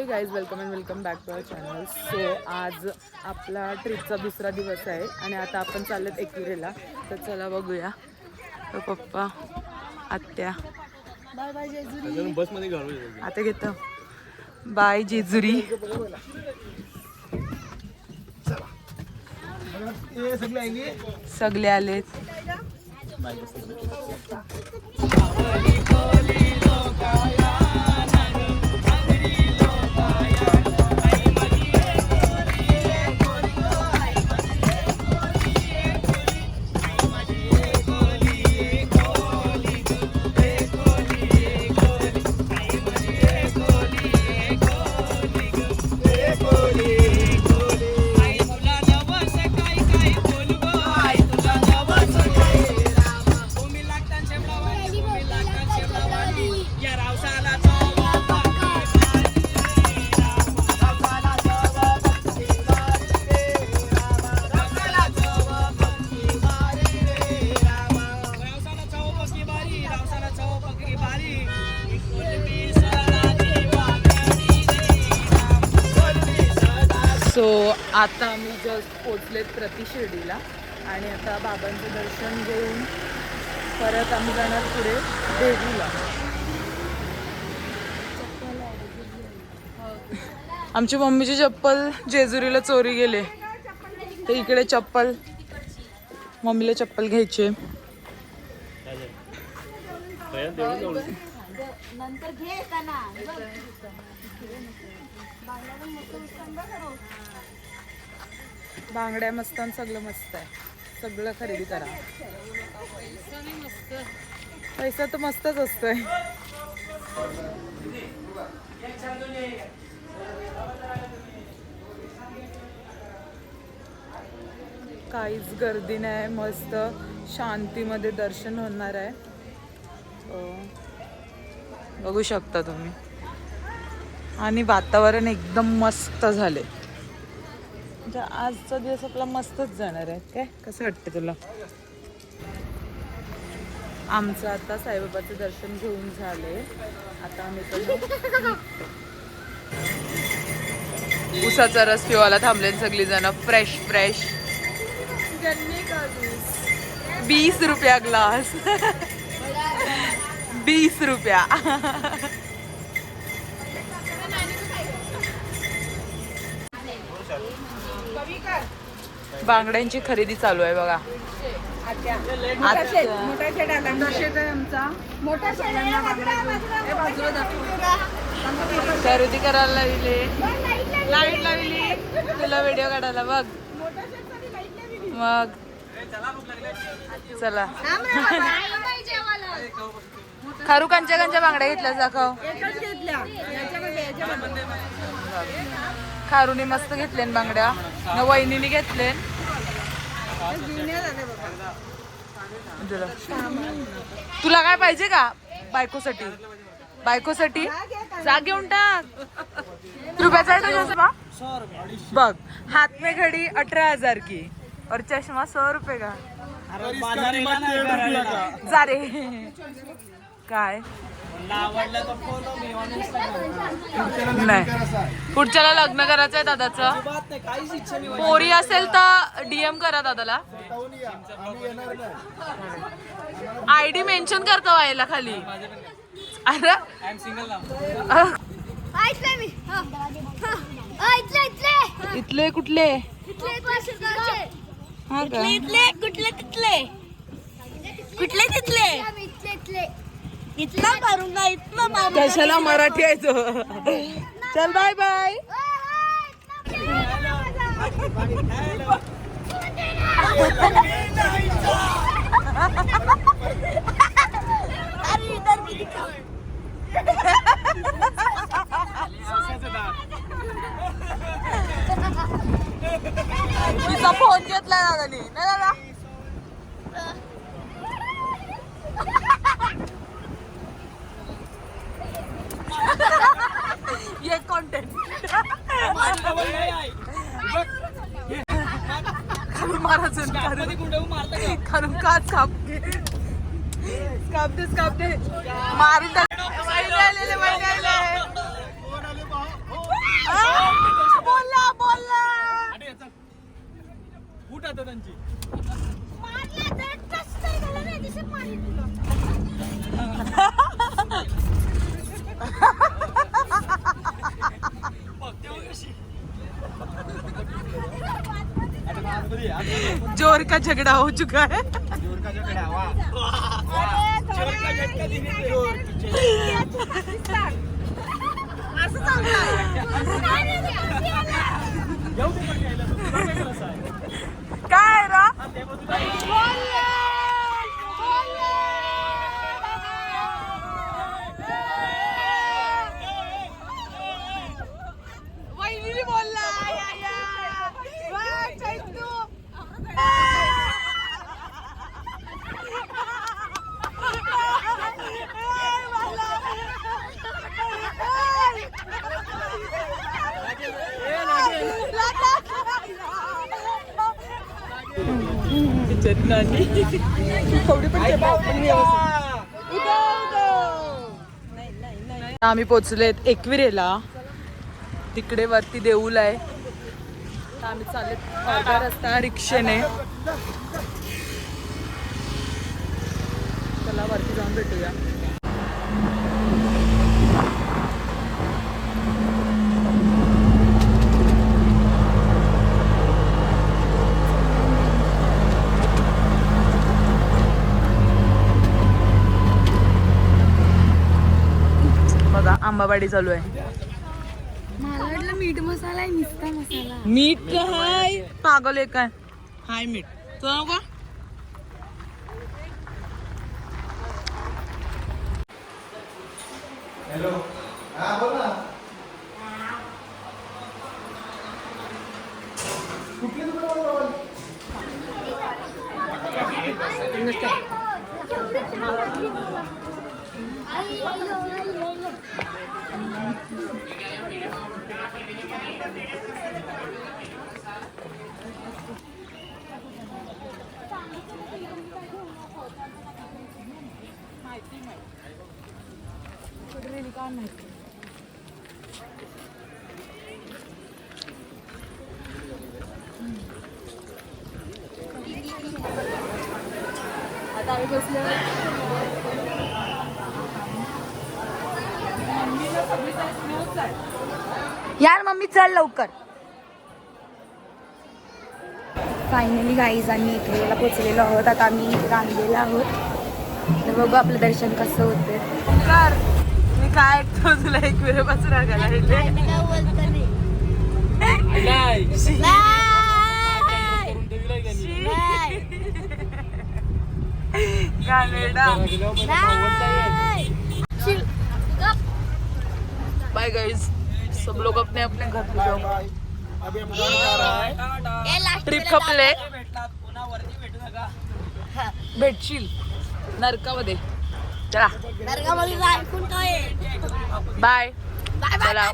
Guys welcome back to our channel. So आज आपला ट्रिपचा दुसरा दिवस आहे आणि आता आपण चाललेत एकविरेला. तर चला बघूया. तर पप्पा, आत्या, बाय बाय जेजुरी. बसमध्ये घालूया आता घेतो बाय जेजुरी. सगळे आलेत. सो आता आम्ही जस्ट पोचलेत प्रति शिर्डीला आणि आता बाबांचं दर्शन घेऊन परत आम्ही जाणार पुढे देवीला. आमची मम्मीची चप्पल जेजुरीला चोरी गेले तर इकडे चप्पल मम्मीला चप्पल घ्यायची. बांगड्या मस्त आणि सगळं मस्त आहे. सगळं खरेदी करा. पैसा तर मस्तच असतोय. काहीच गर्दी नाही. मस्त शांतीमध्ये दर्शन होणार आहे. बघू शकता तुम्ही. आणि वातावरण एकदम मस्त झाले. म्हणजे आजचा दिवस आपला मस्तच जाणार आहे. काय कसं वाटतं तुला? आमचं आता साईबाबाचं दर्शन घेऊन झाले. आता आम्ही उसाचा रस पिवायला थांबले सगळी जण. फ्रेश 20 रुपया ग्लास. 20 रुपया. बांगड्यांची खरेदी चालू आहे बघा. खरेदी करायला लावली. लाईट लावली तुला व्हिडिओ काढायला. बघ मग चला. खारू कंच्या बांगड्या घेतल्या दाखव. खारूनी मस्त घेतले बांगड्या. न वहिनीने घेतले. तुला काय पाहिजे का बायकोसाठी? बायकोसाठी जा घेऊन टाक. रुपयाचा आहे तो चष्मा. बघ हात में घडी 18,000 की और चष्मा 100 रुपये का. जा रे. काय नाही पुढच्याला लग्न करायचंय दादाचं. पोरी असेल तर DM करा दादाला. ID मेन्शन करतो व्हायला खाली. अरे इथले कुठले? कशाला मराठी आहे तो. चल बाय बाय. तिचा फोन घेतला दादानी ना दादा. ये कंटेंट खारून काच कापते मारून जोर का झगड़ा हो चुका है. काय रा वहिनी बोलला. आम्ही पोचलेत एकविरेला. तिकडे वरती देऊळ आहे. आम्ही चालत अर्धा रस्ता रिक्षेने. चला वरती जाऊन भेटूया. बघा आंबावाडी चालू आहे. मला वाटलं मीठ मसाला आहे, नुसता मसाला. मीठ हाय पागल आहे काय. हाय मीठ तो का. हॅलो. हा बोल ना. कुठली दुकान. आता आम्ही बसलो. यार मम्मी चल लवकर. फायनली गाईज आम्ही एकविरेला पोचलेलो आहोत. आता आम्ही रांगेला आहोत. तर बघू आपलं दर्शन कसं होतं. कर मी काय ऐकतो तुला एकविरेपासून रागायला बाय गाइस. सब लोग अपने अपने घर पे जाओ. ट्रिप खपले. भेटशील नरकामध्ये. चला बाय. चला.